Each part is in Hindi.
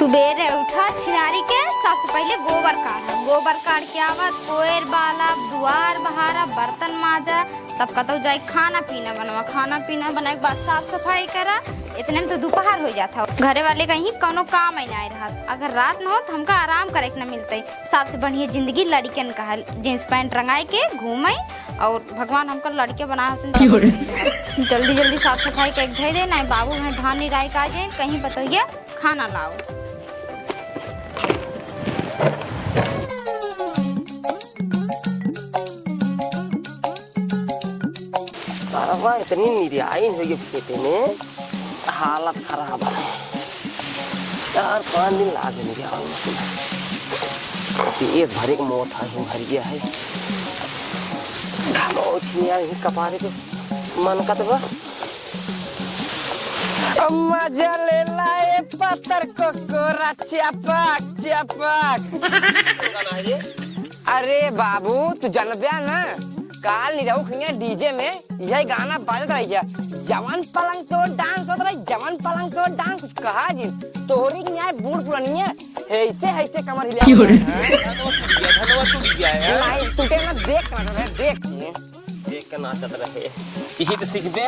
सुबेरे उठा छिनारी के सबसे पहले गोबर काट के आवत कोयर बाला दुआर बहारा बर्तन माजा सब कतौ जाए खाना पीना बनाए के बाद साफ सफाई करा। इतने में तो दोपहर हो जाता। घरे वाले कहीं कोनो काम ही नहीं रहा। अगर रात न हो तो हमका आराम करे के न मिलते। सबसे बढ़िया जिंदगी लड़कियन का है। जींस पैंट रंगाई के घूमे और भगवान हमको लड़के बना जल्दी जल्दी साफ सफाई के धो दे। नहीं बाबू मैं धान नहीं राय का जाए कहीं बताइए खाना लाओ। सारा इतनी निर्यायन हुई खेते में हालत खराब है। 4-5 दिन लागे निर्यायन पेट भरे के मोट है भर गया है। छिनिया कपारे पे मन का तो मजा ले लाए पत्थर को कोरा चपक। अरे बाबू तू जानबिया ना काल नहीं रहू खिया डीजे में यही गाना बाजत रही है। जवान पलंग तो डांस होता रही जवान पलंग तो डांस कुछ कहा जी तोहरी की न्याय बूढ़ पुरानी है ऐसे कमर हिला नहीं टूटे ना देख के नाचत रहे यही तो सीखबे।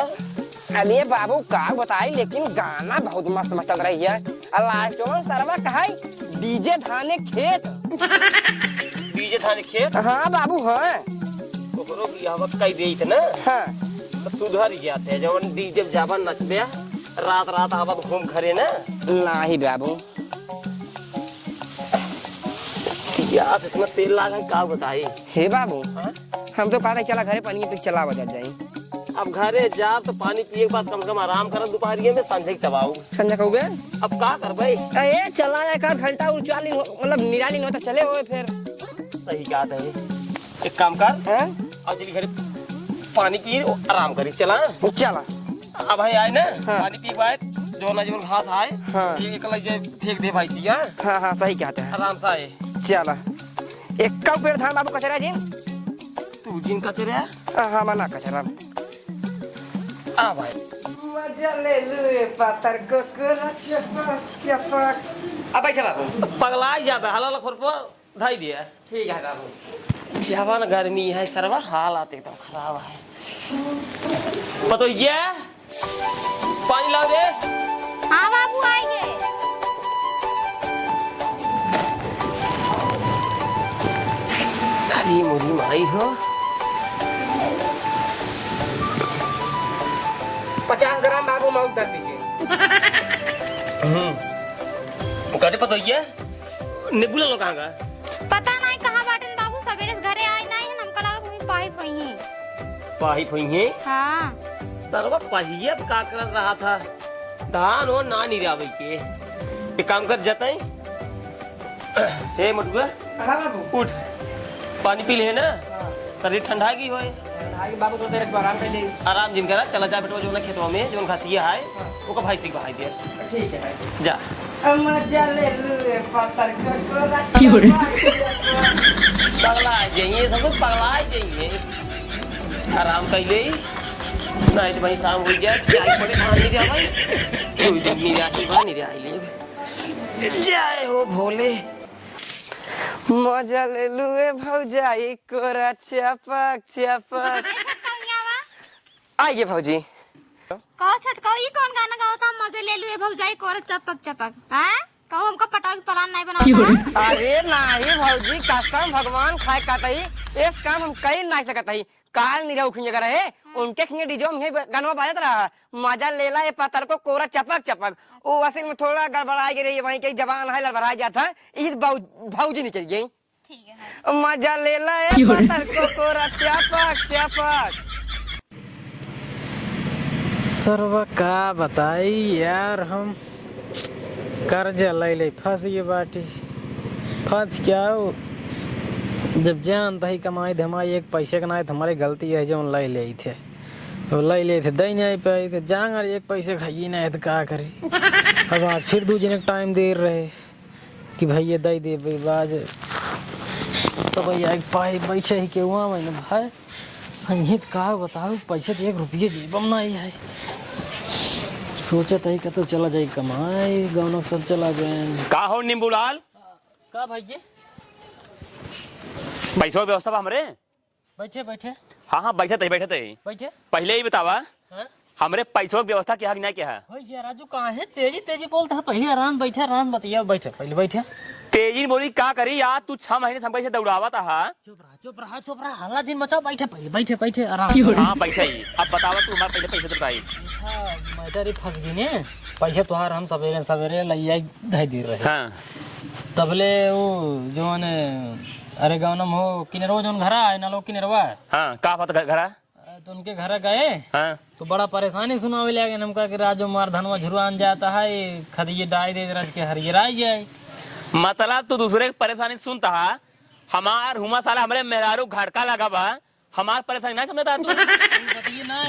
अरे बाबू का बताई लेकिन गाना बहुत मस्त चल रही है। लास्ट में सरवा कहा डीजे धाने खेत हाँ बाबू हाँ कई देत ना हाँ तो सुधर जाते जब डीजे जावन नचबे रात आवत घूम घरे ना नहीं बाबू यार इसमें तेल लागा का बताई। हे बाबू हाँ? हम तो कहते चला घरे पानी पे चला बजा जाए। अब घरे जा तो पानी पिए के बाद कम से कम आराम कर दोपहरिये में संझे तबाऊ संझा कहूबे अब का करबे ए चला एक घंटा उचाली मतलब निराली न तो चले होए फिर सही बात है। एक काम कर हैं और चली घरे पानी पी आराम करी चला अब भाई आए ना हाँ। पानी पी पाए जो घास आए हाँ। एक फेंक दे भाई सिया हाँ सही कहते हैं आराम से आए चला। एक का पेड़ धान बाबू कचरा जिन तू जिन कचरा हाँ मना कचरा आ भाई मजा ले लुए पत्थर को चपक अब बैठा बाबू पगला जाबे हला खोर पर धाई दिया ठीक है बाबू। जवान गर्मी है सरवा हालात एकदम खराब है। पतो ये पानी लाओ रे। हाँ बाबू आएंगे। अरे मुरी माई हो 50 ग्राम बाबू माउंट कर दीजिए। करे पतो ये निबुला लोग कहाँ का पता नहीं कहाँ बाटन बाबू सवेरे से घरे आए नहीं है हमका लगा तुम्हें पाइप हुई है हाँ तरवा पहिए का कर रहा था धान हो ना नहीं रावे के एक काम कर जाता है हे मटुआ हां बाबू उठ पानी पी ले ना शरीर ठंडा की होए बाबू को तेरे आराम कर ले आराम जिन करा चला जा बेटा जो ना खेतवा में जो घासिया है ओका भाई सिख भाई दे ठीक है जा मजा ले लुए पत्थर को पगला जाइए सब पगला जाइए आराम कर ले नहीं तो भाई शाम हो जाए चाय पड़े धान नहीं रहा भाई कोई दिन नहीं आती भाई नहीं आई ले जय हो भोले मजा ले लुए भौजाई कोरा चपक आइए भौजी कहो छटकाओ ये कौन गाना गाओ था मजे ले लुए भौजाई कोरा चपक हैं कहो हमको पटाख प्लान नहीं बनाता। अरे नहीं भौजी कसम भगवान खाए काटई इस काम हम कहीं नहीं सकत हई काल नहीं रहू खिंगे करे उनके खिंगे डीजो में गाना बाजत रहा मजा लेला ये पत्थर को कोरा चपक वो असल में थोड़ा गड़बड़ा गई वहीं के जवान है लड़बड़ा जाता इस भौजी निकल गई ठीक है मजा लेला ये पत्थर को कोरा चपक सर्व का बताई यार हम कर्जा ले फंस गए बाटी फंस क्या हो जब जानता ही कमाई धमाई एक पैसे का ना हमारी गलती है जो ले थे तो ले थे दही नहीं पाए थे जांग एक पैसे खाइए ना तो क्या करे। अब आज फिर दूसरे टाइम दे रहे कि भाई ये दही दे भाई बाज तो भैया एक पाई बैठे ही के वहाँ मैंने भाई ये तो कहा बताओ पैसे तो 1 रुपये जेब में नहीं है सोचा था कि तो चला जाए कमाए गाँव सब चला गए का हो नींबूलाल का भैया पैसों की व्यवस्था बा हमरे। बैठे बैठे हाँ हाँ बैठे थे बैठे थे। बैठे पहले ही बतावा हाँ हमरे पैसों की व्यवस्था क्या है कि नहीं क्या है। भैया राजू कहाँ है तेजी तेजी बोलता है पहले आराम बैठे आराम बताइए बैठे पहले बैठे तेजी बोली का करी यार तू 6 महीने से हमको ऐसे दौड़ावा था। चुप रहा हल्ला जिन मचाओ बैठे पहले बैठे बैठे आराम हाँ बैठा ही अब बतावा तू हमारे पहले पैसे तो बताई। मैटर फंस गई ने पैसे तुहार हम सवेरे सवेरे लैया धै दे रहे हाँ तबले वो जो ने अरे गाँव हो किनेरो जो घर आए ना लोग किनेरवा हाँ का बात घरा तो उनके घर गए हाँ तो बड़ा परेशानी सुनावे लगे हमका कि राजू मार धनवा झुरवान जाता है खदिये डाई दे रज के हरियर आई जाए मतलब तू दूसरे की परेशानी सुनता है हमार हुमा साला हमरे मेहरारू घड़का लगा बा हमार परेशानी नहीं समझता तू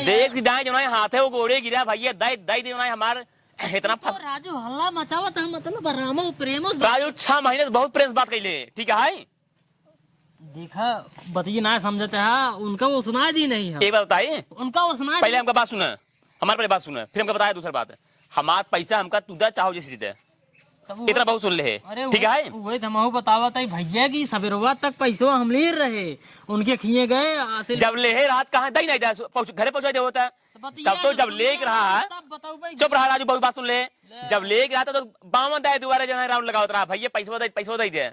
देख दाएं जो ना हाथे वो गोड़े गिरा भैया दाई दाई दे ना हमार इतना तो राजू हल्ला मचावत है मतलब रामो प्रेमो राजू 6 महीने से बहुत प्रेम से बात कैले ठीक है। देखा बतिए ना समझते हैं उनका वो सुनाई दी नहीं है एक बात बताइए उनका वो सुनाई पहले हमका बात सुना हमारे पहले बात सुना फिर हमका बताया दूसरी बात हमार पैसा हमका तू दा चाहो जैसे दे इतना बहुत सुन ले ठीक है। वही हम बतावत है भैया की सवेरवा तक पैसों हम ले रहे उनके खिए गए जब ले रात कहाँ दही नहीं घरे पहुंचा दे होता तब तो जब लेक रहा चुप रहा राजू बहुत बात सुन ले जब लेक रहा तो बावन दाए दोबारा जो है राउंड लगावत रहा भैया पैसा दे दे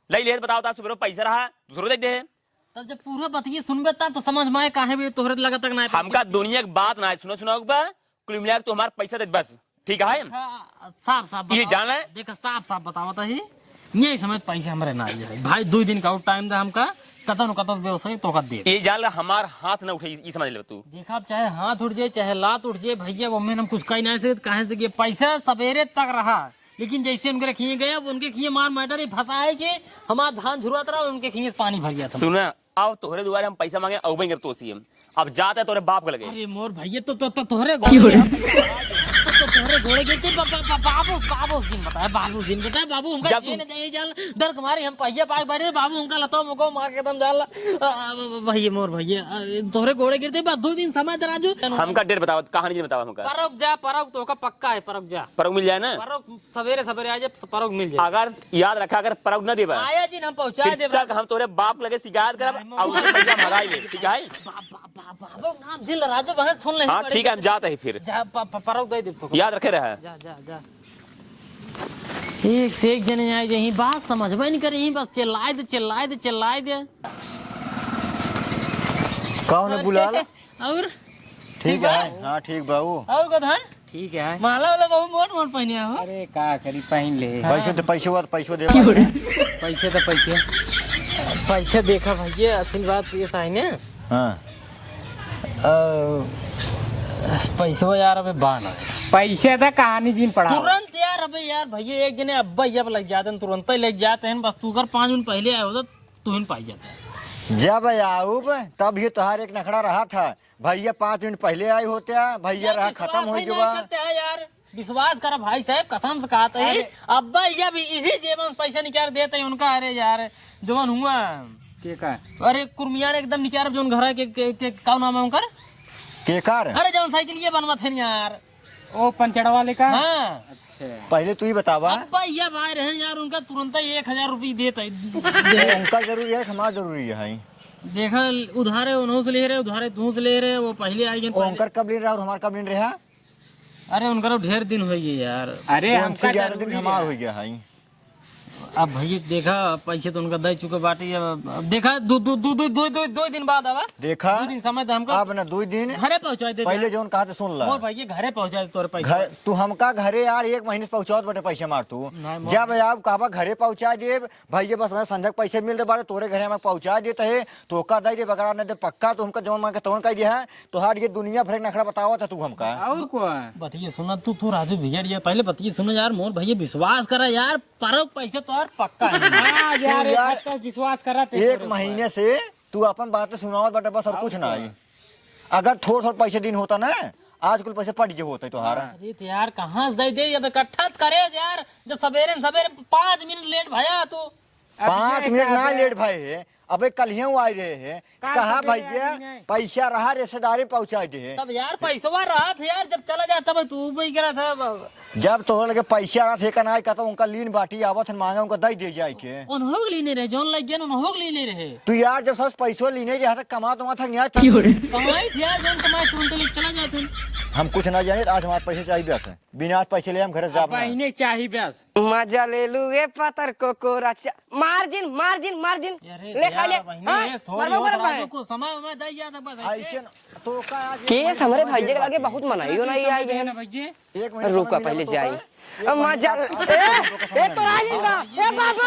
ले ले बताओ था सुबह पैसा रहा दूसरों दे दे तब जब पूरा बतिए सुनबे तब तो समझ में आए काहे भी तोहरे लगा तक ना हमका दुनिया की बात ना सुनो कुल मिला तो हमारा पैसा दे बस ठीक है। साफ साफ ये जाना है देखा साफ बतावत है नहीं समझ पैसे हमारे ना आए भाई 2 दिन का टाइम दे हमका कतन व्यवसाय तो दे ये जान ला हमार हाथ ना उठे ये समझ ले तू देखा चाहे हाथ उठ जाए चाहे लात उठ जाए भैया वो हम कुछ कहीं नहीं से कहे से कि पैसा सवेरे तक रहा लेकिन जैसे उनके खिए गए अब उनके खिए मार मैटर फंसा है कि हमारा धान झुरवात रहा उनके खिए पानी भर गया था। सुना आओ तोहरे दोबारे हम पैसा मांगे अब कर तो सीएम अब जाते तोरे बाप को लगे अरे मोर भैया तो तोहरे तोहरे घोड़े गिरते बाबू सिंह बताया बाबू हमका जब ये नहीं जाल डर कुमारी हम पहिया पाक बारे बाबू हमका लतो मुको मार के दम जाल भैया मोर भैया तोहरे घोड़े गिरते बस 2 दिन समय राजू हमका डेट बताओ कहानी जी बताओ हमका परक तो का पक्का है परक जा परक मिल जाए ना परक सवेरे सवेरे आ जाए परक मिल जाए अगर याद रखा अगर परक न देबा आया जी हम पहुंचा दे चल हम तोरे बाप लगे शिकायत करब और उससे पैसा भगाई ले ठीक है। बाबू नाम जिल राजू बहन सुन ले हाँ ठीक है हम जाते हैं फिर जा परक दे दे तो याद रखे रहा जा जा जा एक से एक जने आए यही बात समझबे नहीं करे यही बस चिल्लाए दे कौन है बुलाल? और ठीक है हाँ ठीक बाबू और गधन ठीक है माला वाला बहु मोट पहने हो। अरे का करी पहन ले पैसे तो पैसे दे पैसे तो पैसे देखा भैया असल बात ये है ना हाँ पैसो यार अबे बाना पैसे तो कहानी जिन पड़ा तुरंत यार अबे यार भैया एक जने अब्बा जब लग जाते हैं तुरंत ही लग जाते हैं बस तू कर 5 मिनट पहले आए हो तो तू पाई जाता है जब आऊब तब ये तुहार एक नखड़ा रहा था भैया 5 मिनट पहले आए होते भैया रहा खत्म हो जुआ यार विश्वास कर भाई साहब कसम से कहते हैं अब्बा जब इसी जेबन पैसा निकाल देते हैं उनका अरे यार जोन हुआ के का अरे कुर्मियान एकदम निकाल जोन घर के कौन नाम है उनका केकार अरे जौन साइकिल ये बनवा थे यार ओ पंचड़ा वाले का हाँ अच्छा पहले तू ही बतावा अब्बा ये भाई रहे यार उनका तुरंत ही 1000 रुपये देता है उनका जरूरी है हमारा जरूरी है देखा उधारे उन्हों से ले रहे उधारे तू से ले रहे वो पहले आई जन उनकर कब ले रहा और हमारा कब ले रहा अरे उनका ढेर दिन हो गए यार अरे हमका 11 दिन हमार हो गया है अब भैया देखा पैसे तो उनका दे चुके बाटी अब देखा दो दिन बाद आवा देखा 2 दिन समय तो हमको अब ना 2 दिन घरे पहुंचा दे पहले जो कहा सुन ला और भैया घरे पहुंचा दे तोरे पैसे घर तू हमका घरे यार 1 महीने से पहुंचाओ बटे पैसे मार तू नहीं, जब आप कहबा घरे पहुंचा दे भैया बस मैं संजक पैसे मिल दे बारे तोरे घरे में पहुंचा देते है तो का दे बकरा न दे पक्का तो हमका जौन मांग के तौन कह दिया है तो हार ये दुनिया भर नखड़ा बतावा था तू हमका और को बतिए सुना तू राजू भैया पहले बतिए सुना यार मोर भैया विश्वास करा यार पर पैसे तो यार पक्का है यार यार, तो विश्वास करा 1 महीने से तू अपन बात सुनाओ बटे बस और कुछ ना आई अगर थोड़ा पैसे दिन होता ना आज कुल पैसे पट जे होते तुम्हारा अरे तो यार कहाँ से दे अब इकट्ठा करे यार जब सवेरे 5 मिनट लेट भया तू 5 मिनट ना लेट भाई है। अबे कल ही आए रहे हैं, कहा भैया पैसा रहा रिश्तेदारी पहुंचा दे। तब यार पैसा रहा था यार, जब चला जाता भाई तू वही करा था। जब तो लगे पैसा रहा थे ना कहता उनका लीन बाटी आवत मांगा उनका दई दे जाए के। उन्हों लेने रहे जोन लग गया उन्हों लेने रहे। तू यार जब सब पैसों लेने रहा था कमा तो था यहाँ कमाई थी यार, जोन कमाई तुरंत ले चला जाते। हम कुछ ना जाने, आज हमारे पैसे चाहिए बस, बिना पैसे ले हम घर जा महीने चाहिए बस। मजा ले लूगे पतर को रचा मार्जिन मार्जिन मार्जिन ले खा ले। को समय में दे जाता बस ऐसे तो का केस हमारे भैया के लगे बहुत मनाई नहीं आई है। एक मिनट रुका पहले जाई मजा ए तो राजी बा ए बाबू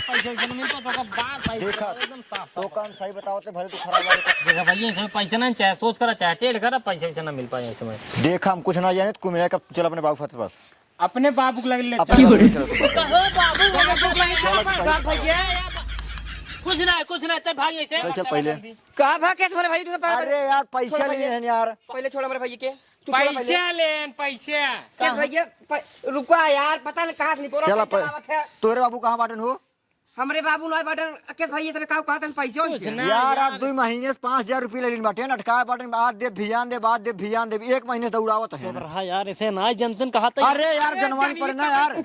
पैसा नहीं मिलता तो का बात देखा एकदम साफ तो काम सही बताओ तो भले तू खराब वाले देखा भैया इसमें पैसा ना चाहे सोच कर चाहे टेढ़ कर पैसा ना मिल पाए इसमें। देखा हम कुछ ना जाने तो मिला का चल अपने बाबू के पास। अपने बाबू को लगे ले अपने बाबू के चलो कुछ ना तब भाग ऐसे चल पहले। कहां भाग केस हमारे भाई तुमने अरे यार पैसा ले रहे हैं यार, पहले छोड़ हमारे भाई के तू छोड़ पहले पैसा लेन पैसा। केस भैया रुका यार पता नहीं कहां से नहीं चल पूरा तोरे बाबू कहाँ बाटन हो हमरे बाबू नॉय बटन केस भैया से कहा कहते पैसे यार? आज 2 महीने से 5000 रुपये ले बाटे अटका बाटन, आज दे भियान दे बाद दे भियान दे, 1 महीने से उड़ावत है। रहा यार ऐसे ना जनतन कहा था। अरे यार जनवान पड़ना यार,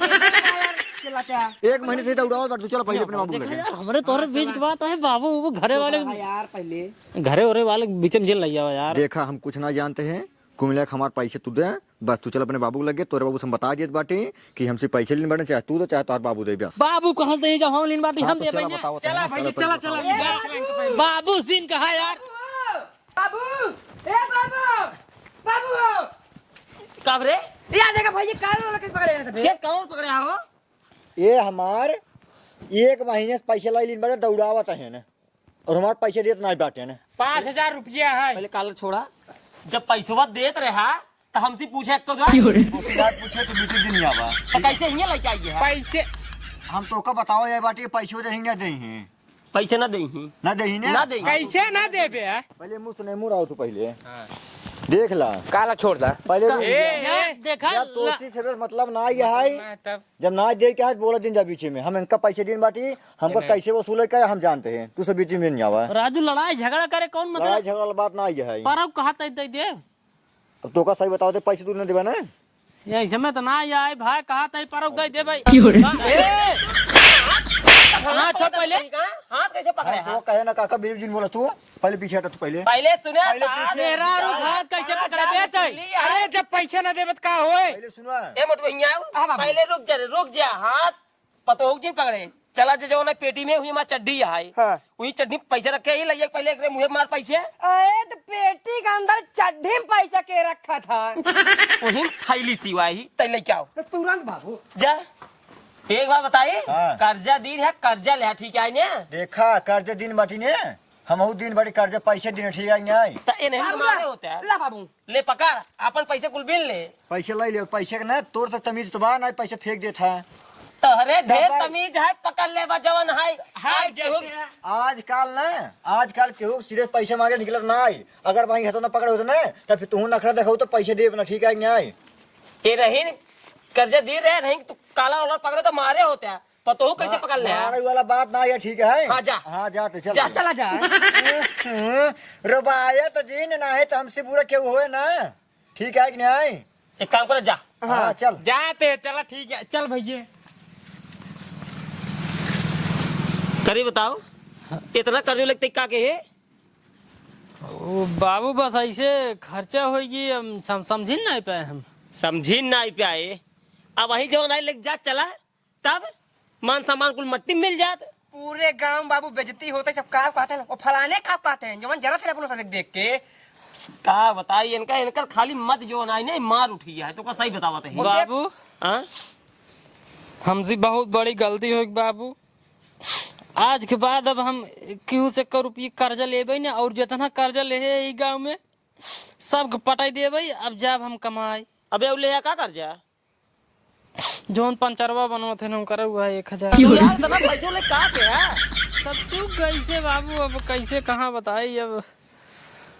1 महीने से उड़ावत बाटे। चलो पहले अपने बाबू लगे। यार हमारे तोरे बीच की बात है बाबू, वो घरे वाले यार पहले घरे वाले बीच में जेल लग जाओ यार। देखा हम कुछ ना जानते हैं, कुमिला हमारे पैसे तू दे बस, तू चल अपने बाबू लगे। तोरे बाबू से हम बता दिए बाटे कि हमसे पैसे लेने बाटे, चाहे तू तो चाहे तार बाबू दे बस। बाबू कहाँ से जब हम लीन बाटी हम दे चला पाएंगे। बताओ चला भैया चला चला। बाबू सीन कहा यार बाबू ए बाबू बाबू कब रे यार देखा भैया काल वाला केस पकड़े ना केस कौन पकड़े हो? ये हमार 1 महीने से पैसे लाई लीन बाटे दौड़ावत है ना, और हमारे पैसे देते ना बाटे ना। 5000 रुपया है। पहले काल छोड़ा, जब पैसा देत रहा तो हमसे पूछे तो पूछे तो बीते दिन आवा कैसे हिंगे लेके आई है पैसे हम तो का बताओ ये बाटे पैसे देंगे नहीं पैसे ना देही ना दही ना ना देही कैसे ना देबे? पहले मुंह सुने मुंह आओ तू पहले देख ला काला छोड़ दा पहले देखा जब दोस्ती से मतलब ना ये है, तब जब ना दे के आज बोला दिन जा बीच में हम इनका पैसे दिन बाटी हमको कैसे वसूले का हम जानते हैं, तू सब बीच में नहीं आवा। राजू लड़ाई झगड़ा करे कौन लड़ाई मतलब झगड़ा वाला बात ना ये है। पर कहा था दे दे अब तो का सही बताओ दे पैसे तू नहीं देबा ना। ये समय तो ना आए भाई कहा था पर दे दे भाई। हाथ छोड़ पहले, हाथ कैसे पकड़े? तो कहे ना काका बीच दिन बोला तू पहले पीछे हटा तू पहले। पहले सुने मेरा हाथ कैसे पकड़े बेटे? अरे जब पैसे ना देबे का होए? पहले सुना ए मत हिंगा पहले रुक जा हाथ पतो हो जी पकड़े चला जो ना पेटी में हुई हमार चड्डी है वही चड्डी में पैसे रखे ही लइए पहले एक मुंह मार पैसे अरे तो पेटी के अंदर चड्ढी में पैसा के रखा था वही थैली सिवाई तैले क्या हो तो तुरंत भागो जा। एक बार बताइए हाँ। कर्जा दी है कर्जा ले ठीक है ने देखा कर्जे दिन बाटी ने हम दिन बाटी कर्जे पैसे दिन ठीक है नहीं तो ये नहीं मारे होते हैं ला बाबू ले पकड़ अपन पैसे कुल बिल ले पैसे लाई ले पैसे के ना तोर से तमीज तो बा ना पैसे फेंक देता है। तहरे ढेर तमीज है पकड़ ले जवन है आजकल केहू सीधे पैसे मांगे निकलत ना आई, अगर वहीं हाथों ना पकड़े होते ना तब फिर तू नखरा देखो तो पैसे दे ना ठीक है नहीं। ये रही कर्जा दे रहे नहीं तो काला वाला पकड़े तो मारे होते हैं पतो हो कैसे पकड़ ले मारे वाला बात ना ये ठीक है। हाँ जा हाँ जा तो चल जा चला जा रुबायत जीन ना है तो हमसे बुरा क्यों हुए ना ठीक है कि नहीं। एक काम कर जा हाँ चल जाते चला ठीक है चल भैया। करी बताओ इतना कर्ज लगते क्या के है? ओ बाबू बस ऐसे खर्चा होगी समझी नहीं पाए हम। समझी ना पाए अब वही जो नहीं लग जा चला तब मान सम्मान कुल मट्टी मिल जात। पूरे गांव बाबू बेइज्जती होते सब का कहते हैं वो फलाने का कहते हैं जवन जरा थे अपन सब देख के का बताई इनका खाली मत जो नहीं नहीं मार उठी है तो का सही बतावत है बाबू हां हमसे बहुत बड़ी गलती होगी बाबू। आज के बाद अब हम क्यों से रुपये कर्जा लेबे ना और जितना कर्जा ले है गाँव में सब पटाई देबे। अब जब हम कमाई अबे ले का कर्जा जोन पंचरवा बनवा थे ना करे हुआ 1000 यार इतना पैसे ले का के है सब तू कैसे बाबू अब कैसे कहाँ बताई अब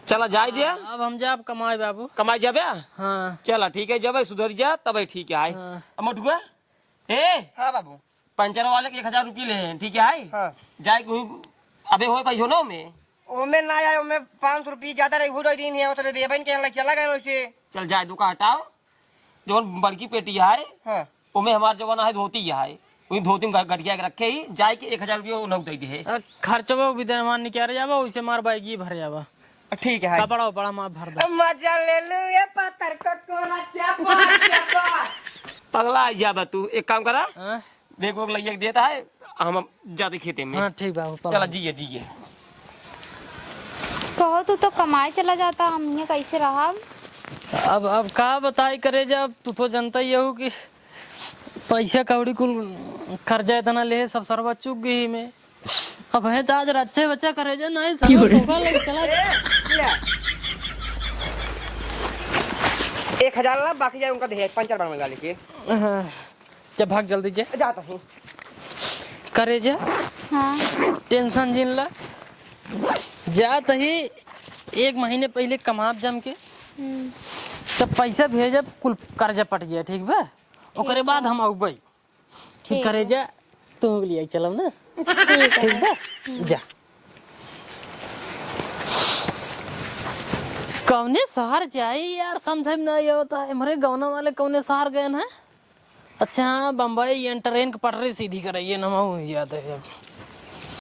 चला जाए दिया अब हम जब कमाए बाबू कमाई जाबे हाँ चला ठीक है जब सुधर जा तब ठीक है आए हाँ। अब मटुआ ए हाँ बाबू पंचर वाले के 1000 रुपये ले हैं, ठीक है? हाँ। जाए कोई अबे होए पैसो ना में ओमे ना आया ओमे 500 रुपये ज्यादा रही हो दिन है उसने देबन के लग चला गया वैसे। चल जाए दुका हटाओ जो बड़की पेटी है हाँ ओमे हमार जवाना है धोती है वही धोती में गठिया के रखे ही जाए के 1000 रुपये नौ दे दे। खर्चवा विद्यमान निकाल जावा वैसे मार बाइक भर जावा। ठीक है कपड़ा उपड़ा माँ भर दो। मजा ले लू ये पत्थर को कोरा चापा पगला जा बा तू एक काम करा हाँ? बेग वोग लइया के देता है हम जाते खेते में। हाँ ठीक बाबू चला जिए जिए। कहो तू तो कमाए चला जाता, हमने कैसे रहा? अब का बताई करे जब तू तो जानता ही हो कि पैसा कौड़ी कुल कर्जा इतना ले सब सरवा चुक गई में। अब है तो आज अच्छे बच्चा करे जा नहीं सब धोखा लग चला। 1000 ला बाकी जाए उनका दे पंचर बन वाले के जब भाग जल्दी जा जाता हूँ। करे जा हाँ टेंशन जिन ला जात ही 1 महीने पहले कमाब जम के तब पैसा भेजब कुल कर्जा पट जाए ठीक बा। ओकरे बाद हम आउबई ठीक करे जा तू लिए चलब ना ठीक बा जा। कौने शहर जाए यार समझ में नहीं आता है। हमारे गाँव वाले कौने शहर गए हैं? अच्छा हाँ बम्बई ट्रेन की पटरी सीधी कराइए नमाऊ जाते हैं।